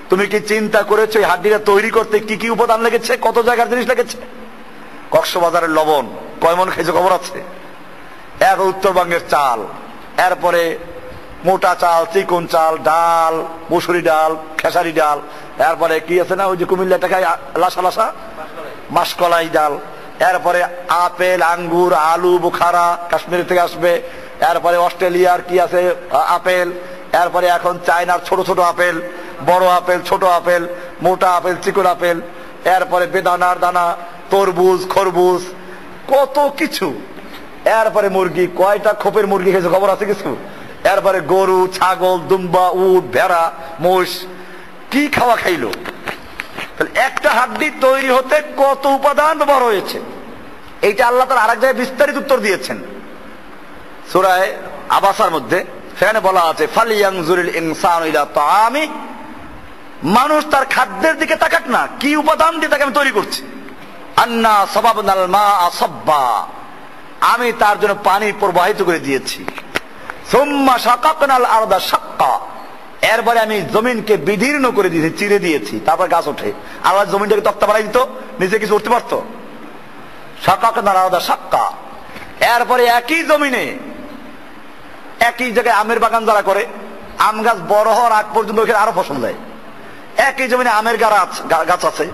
তুমি কি চিন্তা করেছো এই হাড্ডিটা তৈরি করতে কি কি উপাদান লেগেছে, কত জায়গার জিনিস লেগেছে? কক্সবাজারের লবণ কয় মন খেয়েছে খবর আছে? এক উত্তরবঙ্গের চাল, এরপরে মোটা চাল, চিকন চাল, ডাল, মুসুরি ডাল, খেসারি ডাল, এরপরে কি আছে না ওই যে কুমিল্লা টাকায় লাসা লাসা মাসকলাই ডাল, এরপরে আপেল, আঙ্গুর, আলু বুখারা কাশ্মীর থেকে আসবে, এরপরে অস্ট্রেলিয়ার কি আছে আপেল, এরপরে এখন চায়নার ছোট ছোট আপেল, বড় আপেল, ছোট আপেল, মোটা আপেল, চিকন আপেল, এরপরে বেদানার দানা, তরমুজ, খরবুজ, কত কিছু। এরপরে মুরগি, কয়টা খোপের মুরগি খেয়েছে খবর আছে কিছু? এরপরে গরু, ছাগল, দুম্বা, উট, ভেড়া, মোষ, কি খাওয়া খাইলো। একটা হাড্ডি তৈরি হতে কত উপাদান ব্যবহার হয়েছে, এইটা আল্লাহ তাআলা আরেক জায়গায় বিস্তারিত উত্তর দিয়েছেন সূরা আবাসার মধ্যে। সেখানে বলা আছে, ফালিয়ানজুরিল ইনসানু ইলা তাআমি, মানুষ তার খাদ্যের দিকে তাকাক না, কি উপাদান দিয়ে তাকে আমি তৈরি করছি। আন্না সাবাবনাল মাআ সাব্বা, আমি তার জন্য পানি প্রবাহিত করে দিয়েছি। সুম্মা শাকাকনাল আরদা শাক্কা, এরপরে আমি জমিনকে বিদীর্ণ করে দিয়েছি, চিরে দিয়েছি, তারপর গাছ ওঠে। আবার জমিনটাকে তক্তা বানাই দিত, নিচে কিছু উঠতে পারতো? শাকাকনাল আরদা শাক্কা। এরপরে একই জমিনে একই জায়গায় আমের বাগান যারা করে, আম গাছ বড় হওয়ার আগ পর্যন্ত ওখানে আরো ফসল দেয়। একই জমিনে আমের গাছ আছে,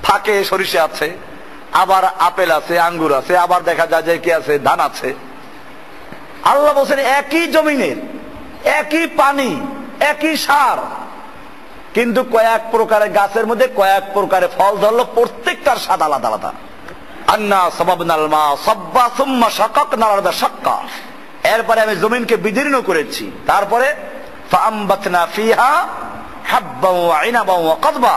ফাঁকে সরিষা আছে, আবার আপেল আছে, আঙ্গুর আছে, আবার দেখা যায় যে কি আছে, ধান আছে। আল্লাহ বলছেন একই জমিনের একই পানি, একই সার, কিন্তু কয়েক প্রকারের গাছের মধ্যে কয়েক প্রকারের ফল ধরলো, প্রত্যেকটার স্বাদ আলাদা আলাদা। আন্না সাবাবনাল মা সাব্বা সুম্মা শাকাকনাল আরদা শাক্কা, এরপরে আমি জমিনকে বিদীর্ণ করেছি, তারপরে ফাআমবাতনা ফিহা হাব্বান ওয়া ইনাবান ওয়া কাদবা,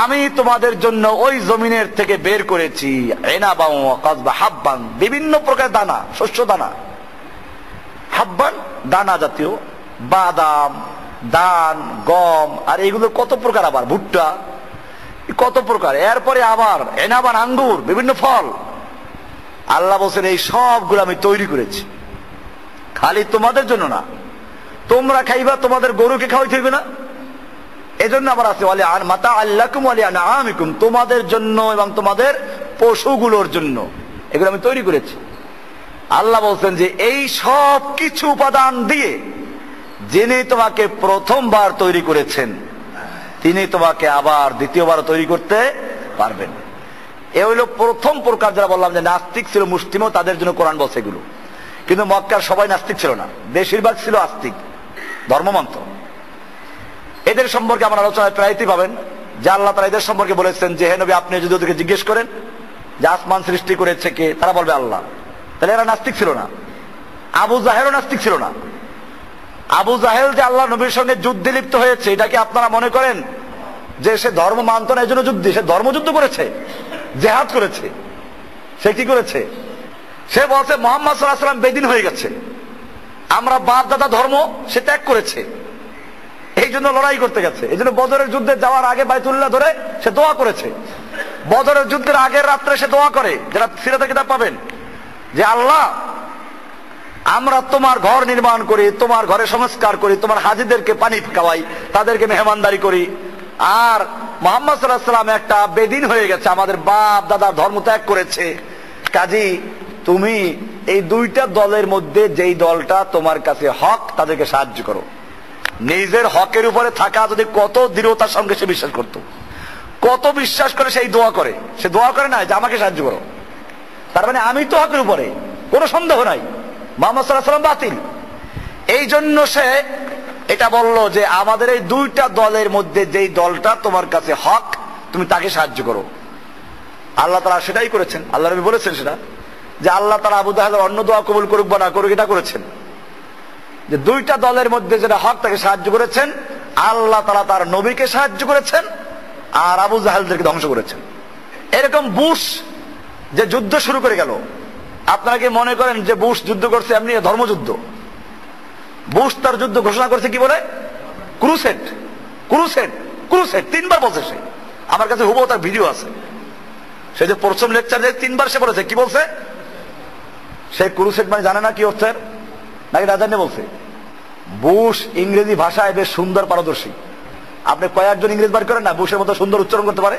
আমি তোমাদের জন্য ওই জমিনের থেকে বের করেছি ইনাবান ওয়া কাদবা, হাব্বান বিভিন্ন প্রকার দানা, শস্য দানা, হাব্বান দানা জাতীয়, বাদাম, ধান, গম, আর এগুলো কত প্রকার, আবার ভুট্টা, কত প্রকার। এরপরে আবার ইনাবান আঙ্গুর, বিভিন্ন ফল। আল্লাহ বলছেন এই সবগুলো আমি তৈরি করেছি। খালি তোমাদের জন্য না, তোমরা খাইবা, তোমাদের গরুকে খাওয়াই থাকবে না, এজন্য আবার আছে ওয়ালি আন মাতা আল্লাকুম ওয়ালি আনআমিকুম, তোমাদের জন্য এবং তোমাদের পশুগুলোর জন্য এগুলো আমি তৈরি করেছি। আল্লাহ বলছেন যে এই সব কিছু উপাদান দিয়ে যিনি তোমাকে প্রথমবার তৈরি করেছেন তিনি তোমাকে আবার দ্বিতীয়বার তৈরি করতে পারবেন। এ হইল প্রথম প্রকার, যারা বললাম যে নাস্তিক ছিল মুসলিমও, তাদের জন্য কোরআন বলছে এগুলো। কিন্তু মক্কার সবাই নাস্তিক ছিল না, বেশিরভাগ ছিল আস্তিক, ধর্মমন্ত। এদের সম্পর্কে আমার আলোচনায় প্রায়ই পাবেন যে আল্লাহ তাআলা এদের সম্পর্কে বলেছেন যে হে নবী, আপনি যদি ওদেরকে জিজ্ঞেস করেন যে আসমান সৃষ্টি করেছে কে, তারা বলবে আল্লাহ। তাহলে এরা নাস্তিক ছিল না। আবু জাহেলও নাস্তিক ছিল না। আবু জাহেল যে আল্লাহ নবীর সঙ্গে যুদ্ধে লিপ্ত হয়েছে, এটা কি আপনারা মনে করেন যে সে ধর্ম মানত না এই জন্য যুদ্ধে? সে ধর্মযুদ্ধ করেছে, জেহাদ করেছে। সে কি করেছে? সে বলছে মুহাম্মদ সাল্লাল্লাহু আলাইহি ওয়াসাল্লাম বেদিন হয়ে গেছে, আমরা বাপ দাদা ধর্ম সে ত্যাগ করেছে, এই জন্য লড়াই করতে গেছে। এই জন্য বদরের যুদ্ধে যাওয়ার আগে বাইতুল্লাহ ধরে সে দোয়া করেছে। বদরের যুদ্ধের আগের রাত্রে সে দোয়া করে, যারা সিরাতের কিতাব পাবেন, যে আল্লাহ আমরা তোমার ঘর নির্মাণ করি, তোমার ঘরে সংস্কার করি, তোমার হাজীদেরকে পানি খাওয়াই, তাদেরকে মেহমানদারি করি, আর মুহাম্মদ সাল্লাল্লাহু আলাইহি ওয়াসাল্লাম একটা বেদিন হয়ে গেছে, আমাদের বাপ দাদা ধর্ম ত্যাগ করেছে, কাজী তুমি এই দুইটা দলের মধ্যে যেই দলটা তোমার কাছে হক তাদেরকে সাহায্য করো। নিজের হকের উপরে থাকা যদি কত দৃঢ়তার সঙ্গে সে বিশ্বাস করত, কত বিশ্বাস করে সেই দোয়া করে। সে দোয়া করে না যে আমাকে সাহায্য করো, তার মানে আমি তো হকের উপরে, কোনো সন্দেহ নাই, মুহাম্মদ সাল্লাল্লাহু আলাইহি ওয়াসাল্লাম বাতিল। এই জন্য সে এটা বলল যে আমাদের এই দুইটা দলের মধ্যে যেই দলটা তোমার কাছে হক তুমি তাকে সাহায্য করো। আল্লাহ তাআলা সেটাই করেছেন। আল্লাহ নবী বলেছেন সেটা, যে আল্লাহ তাআলা আবু জাহেলের অন্য দোয়া কবুল করুক বা না করুক, এটা করেছেন যে দুইটা দলের মধ্যে যেটা হক তাকে সাহায্য করেছেন। আল্লাহ তাআলা তার নবীকে সাহায্য করেছেন আর আবু জাহেলদেরকে ধ্বংস করেছেন। এরকম বুশ যে যুদ্ধ শুরু করে গেল, আপনারা কি মনে করেন যে বুশ যুদ্ধ করছে এমনি ধর্মযুদ্ধ? বুশ তার যুদ্ধ ঘোষণা করছে কি বলে? ক্রুসেড, ক্রুসেড, ক্রুসেড, 3 বার বলছে সে। আমার কাছে হুবহু তার ভিডিও আছে। সে যে প্রথম লেকচার 3 বার সে বলেছে, কি বলছে? সে ক্রুসেড মানে জানে না কি হচ্ছে, নাকি না জানে বলছে? বুশ ইংরেজি ভাষায় বেশ সুন্দর পারদর্শী। আপনি কয়েকজন ইংরেজি বার করেন না, বুশের মতো সুন্দর উচ্চারণ করতে পারে?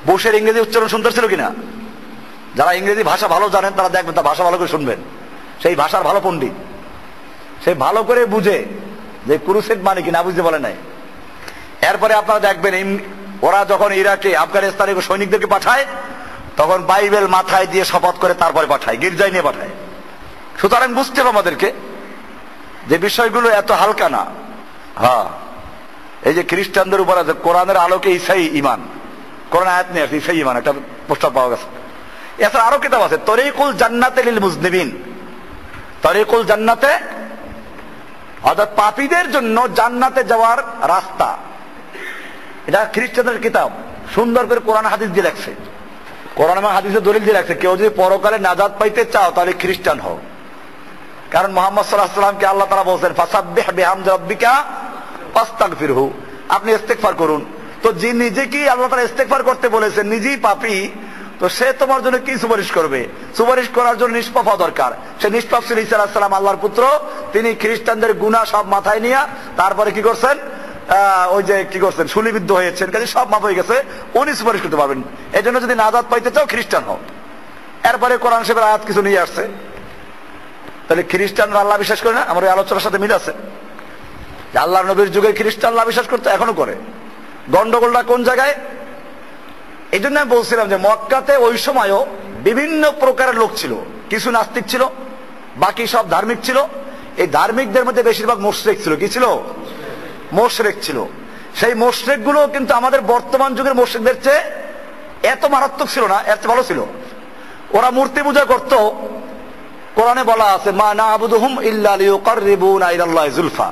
বুশের ইংরেজি উচ্চারণ সুন্দর ছিল কিনা? যারা ইংরেজি ভাষা ভালো জানেন তারা দেখবেন, তার ভাষা ভালো করে শুনবেন, সেই ভাষার ভালো পণ্ডিত, সে ভালো করে বুঝে যে ক্রুসেড মানে কি, না বুঝতে বলে নাই। এরপরে আপনারা দেখবেন ওরা যখন ইরাকে আফগানিস্তানে সৈনিকদেরকে পাঠায় তখন বাইবেল মাথায় দিয়ে শপথ করে তারপরে পাঠায়, গির্জায় নিয়ে পাঠায়। সুতরাং বুঝতে হবে আমাদেরকে যে বিষয়গুলো এত হালকা না। হ্যাঁ, এই যে খ্রিস্টানদের উপর আছে কোরআনের আলোকে ঈসাই ঈমান, কোরআন আয়াত নিয়ে আছে ঈসাই ঈমান, একটা প্রস্তাব পাওয়া গেছে। এছাড়া আরো কিতাব আছে, তরিকুল জান্নাতে লিল মুজনিবিন, তরিকুল জান্নাতে, অর্থাৎ পাপীদের জন্য জান্নাতে যাওয়ার রাস্তা। এটা খ্রিস্টানদের কিতাব, সুন্দর করে কোরআন হাদিস দিয়ে লেখছে, কোরআন এবং হাদিসের দলিল দিয়ে লেখছে। কেউ যদি পরকালে নাজাত পাইতে চাও তাহলে খ্রিস্টান হও, কারণ মুহাম্মদ সাল্লাল্লাহু আলাইহি ওয়াসাল্লামকে আল্লাহ তাআলা বলেছেন ফাসাব্বিহ বিহামদি রাব্বিকা ফাস্তাগফিরহু, আপনি ইস্তেগফার করুন। তো যে নিজেকে আল্লাহ তাআলা ইস্তেগফার করতে বলেছেন, নিজেই পাপী, তো সে তোমার জন্য কি সুপারিশ করবে? সুপারিশ করার জন্য নিষ্পাপ হওয়া দরকার। সে নিষ্পাপ ছিল, ঈসা আলাইহিস সালাম আল্লাহর পুত্র, তিনি খ্রিস্টানদের গুনাহ সব মাথায় নিয়ে তারপরে কি করছেন, ওই যে কি করছেন, শুলিবিদ্ধ হয়েছেন, কাজে সব মাফ হয়ে গেছে, উনি সুপারিশ করতে পারবেন। এই জন্য যদি নাজাত পাইতে চাও খ্রিস্টান হও। এরপরে কোরআন শরীফের আয়াত কিছু নিয়ে আসছে। তাহলে খ্রিস্টানরা আল্লাহ বিশ্বাস করে না? আমার এই আলোচনার সাথে মিল আছে। আল্লাহর নবীর যুগে খ্রিস্টান আল্লাহ বিশ্বাস করতে, এখনো করে। গন্ডগোলটা কোন জায়গায়? এই জন্য আমি বলছিলাম যে মক্কাতে ওই সময়ও বিভিন্ন প্রকারের লোক ছিল, কিছু নাস্তিক ছিল, বাকি সব ধার্মিক ছিল। এই ধার্মিকদের মধ্যে বেশিরভাগ মুশরিক ছিল। কি ছিল? মুশরিক ছিল। সেই মুশরিক গুলো কিন্তু আমাদের বর্তমান যুগের মুশরিকদের চেয়ে এত মারাত্মক ছিল না, এর চেয়ে ভালো ছিল। ওরা মূর্তি পূজা করত। কোরআনে বলা আছে মা না'বুদুহুম ইল্লা লিয়ুকাররিবুনা ইলাল্লাহি যুলফা।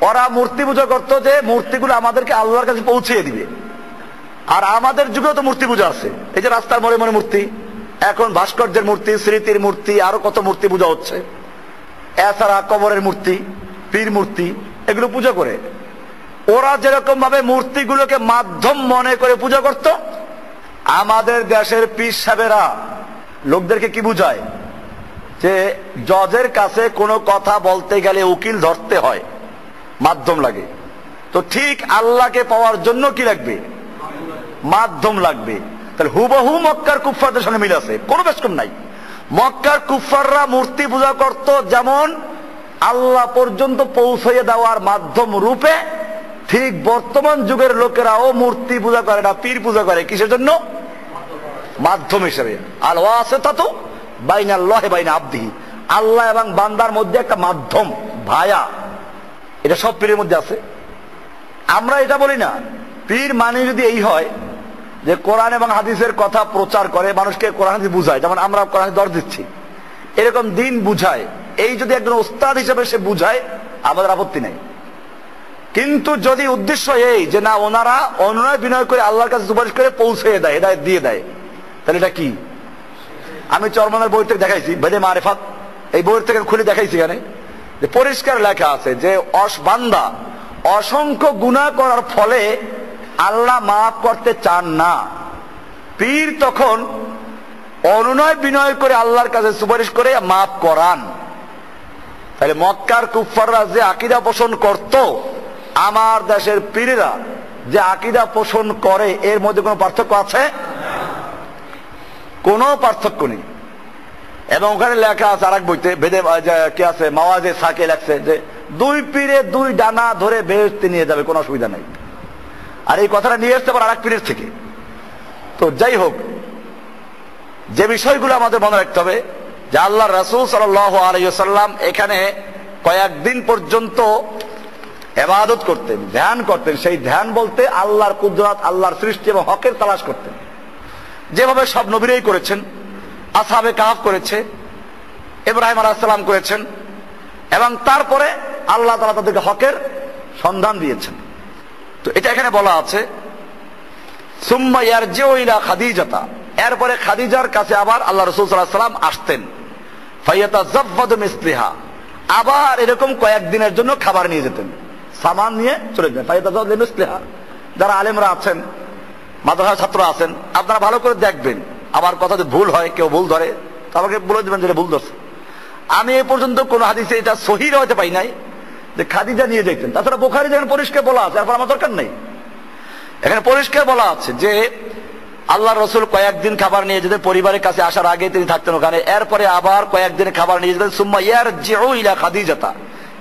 ওরা মূর্তি পূজা করত যে মূর্তিগুলো আমাদেরকে আল্লাহর কাছে পৌঁছে দিবে। আর আমাদের যুগেও তো মূর্তি পূজা আছে, এই যে রাস্তার মোড়ে মোড়ে মূর্তি, এখন ভাস্কর্যের মূর্তি, স্মৃতির মূর্তি, আরো কত মূর্তি পূজা হচ্ছে। এছাড়া কবরের মূর্তি, পীর মূর্তি, এগুলো পূজা করে। ওরা যেরকম ভাবে মূর্তিগুলোকে মাধ্যম মনে করে পূজা করত, আমাদের দেশের পীর সাহেবেরা লোকদেরকে কি বুঝায় যে জজের কাছে কোনো কথা বলতে গেলে উকিল ধরতে হয়, মাধ্যম লাগে। তো ঠিক আল্লাহকে পাওয়ার জন্য কি লাগবে? মাধ্যম লাগবে। তাহলে হুবহু মক্কার কুফফারদের সঙ্গে মিল আছে, কোনো বেশকম নাই। মক্কার কুফফাররা মূর্তি পূজা করত, যেমন আল্লাহ পর্যন্ত পৌঁছে দেওয়ার মাধ্যম রূপে, ঠিক বর্তমান যুগের লোকেরাও মূর্তি পূজা করে না, পীর পূজা করে। কিসের জন্য? মাধ্যম হিসেবে। আল ওয়াসিতাতু বাইনাল্লাহি বাইনা আবদিহি, আল্লাহ এবং বান্দার মধ্যে একটা মাধ্যম, ভায়া। এটা সব পীরের মধ্যে আছে। আমরা এটা বলি না। পীর মানে যদি এই হয় যে কোরআন এবং হাদিসের কথা প্রচার করে, মানুষকে কোরআন হাদিস বুঝায়, যেমন আমরা কোরআন দর দিচ্ছি, এরকম দিন বুঝায়, এই যদি একজন ওস্তাদ হিসেবে সে বুঝায়, আমাদের আপত্তি নাই। কিন্তু যদি উদ্দেশ্য এই যে না, ওনারা অনুনয় বিনয় করে আল্লাহর কাছে সুপারিশ করে পৌঁছে দেয়, হেদায়েত দিয়ে দেয়, তাহলে এটা কি? আমি চরমনের বই থেকে দেখাইছি, বেদে মারিফাত, এই বই থেকে খুলে দেখাইছি, এখানে যে পরিষ্কার লেখা আছে যে বান্দা অসংখ্য গুনাহ করার ফলে আল্লাহ মাফ করতে চান না। পীর তখন অনুনয় বিনয় করে আল্লাহর কাছে সুপারিশ করে মাফ করান। তাহলে মক্কার কুফফাররা যে আকীদা পোষণ করত, আমার দেশের পীরেরা যে আকীদা পোষণ করে, এর মধ্যে কোনো পার্থক্য আছে? কোনো পার্থক্য নেই। এবং ওখানে লেখা আছে আরেক বইতে, বেদে কি আছে, মাওয়াজে সাকে লেখছে যে দুই পীরে দুই ডানা ধরে বেহেশতে নিয়ে যাবে, কোনো অসুবিধা নাই। আর এই কথাটা নিয়ে আসতে পারে আরেক পীরের থেকে। তো যাই হোক, যে বিষয়গুলো আমাদের মনে রাখতে হবে যে আল্লাহ রাসূল সাল্লাল্লাহু আলাইহি ওয়াসাল্লাম এখানে কয়েকদিন পর্যন্ত ইবাদত করতেন, ধ্যান করতেন। সেই ধ্যান বলতে আল্লাহর কুদরত, আল্লাহর সৃষ্টি এবং হকের তালাশ করতেন, যেভাবে সব নবীরাই করেছেন। আসহাবে কাহফ করেছে, ইব্রাহিম আলাইহিস সালাম করেছেন, এবং তারপরে আল্লাহ তাআলা তাদেরকে হকের সন্ধান দিয়েছেন। তো এটা এখানে বলা আছে সুম্মা ইয়ারজিউ ইলা খাদিজাতা, এরপরে খাদিজার কাছে আবার আল্লাহ রাসূল সাল্লাল্লাহু আলাইহি ওয়াসাল্লাম আসতেন। ফায়াতাযাফফাদু মিসলিহা, আবার এরকম কয়েকদিনের জন্য খাবার নিয়ে যেতেন, সামান নিয়ে চলে যেতেন। ফায়াতাযাফফাদু মিসলিহা, যারা আলেমরা আছেন, মাদ্রাসার ছাত্র আছেন, আপনারা ভালো করে দেখবেন। আমার কথা যদি ভুল হয়, কেউ ভুল ধরে, তাদেরকে বলে দেবেন যে ভুল ধরছে। আমি এ পর্যন্ত কোন হাদিসে এটা সহিহ হতে পাই নাই যে খাদিজা নিয়ে যেতেন। তাছাড়া বুখারী যেখানে পরিষ্কার বলা আছে, এরপর আমার দরকার নেই। এখানে পরিষ্কার বলা আছে যে আল্লাহ রসুল কয়েকদিন খাবার নিয়ে যেতেন, পরিবারের কাছে আসার আগে তিনি থাকতেন ওখানে, এরপরে আবার কয়েকদিন খাবার নিয়ে যেতেন। সুম্মা ইয়ারজিউ ইলা খাদিজাতা,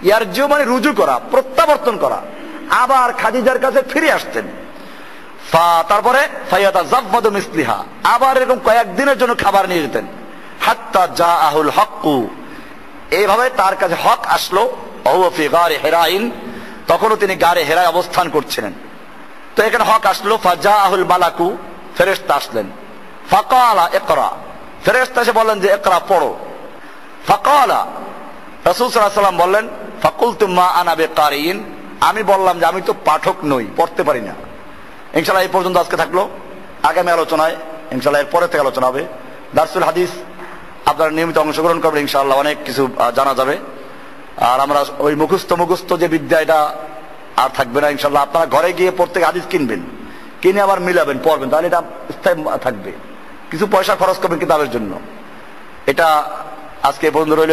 ইয়ারজিউ মানে রুজু করা, প্রত্যাবর্তন করা, আবার খাদিজার কাছে ফিরে আসতেন। তারপরে ফায়াতাযাফফাদু মিসলিহা, আবার এরকম কয়েকদিনের জন্য খাবার নিয়ে যেতেন। হাত্তা জাআহুল হক্কু, এইভাবে তার কাছে হক আসলো। ওয়া ফি গারে হিরাইন, তখনও তিনি গারে হিরায় অবস্থান করছিলেন। তো এখানে হক আসলো। ফাজাআহুল মালাকু, ফেরেশতা আসলেন। ফাকালা ইকরা, ফেরেশতা এসে বললেন যে ইকরা, পড়ো। ফাকালা, রাসূল সাল্লাল্লাহু আলাইহি ওয়াসাল্লাম বললেন, ফাকুলতু মা আনা বিকারিন, আমি বললাম যে আমি তো পাঠক নই, পড়তে পারি না। ইনশাআল্লাহ এই পর্যন্ত আজকে থাকলো। আগামী আলোচনায় ইনশাআল্লাহ এর পরে থেকে আলোচনা হবে। দারসুল হাদিস আপনারা নিয়মিত অংশগ্রহণ করবেন, ইনশাআল্লাহ অনেক কিছু জানা যাবে। আর আমরা ওই মুখস্থ যে বিদ্যা, এটা আর থাকবে না ইনশাআল্লাহ। আপনারা ঘরে গিয়ে প্রত্যেক হাদিস কিনবেন, কিনে আবার মিলাবেন, পড়বেন, তাহলে এটা স্থায়ী থাকবে। কিছু পয়সা খরচ করবেন কিতাবের জন্য। এটা আজকে এই পর্যন্ত রইল।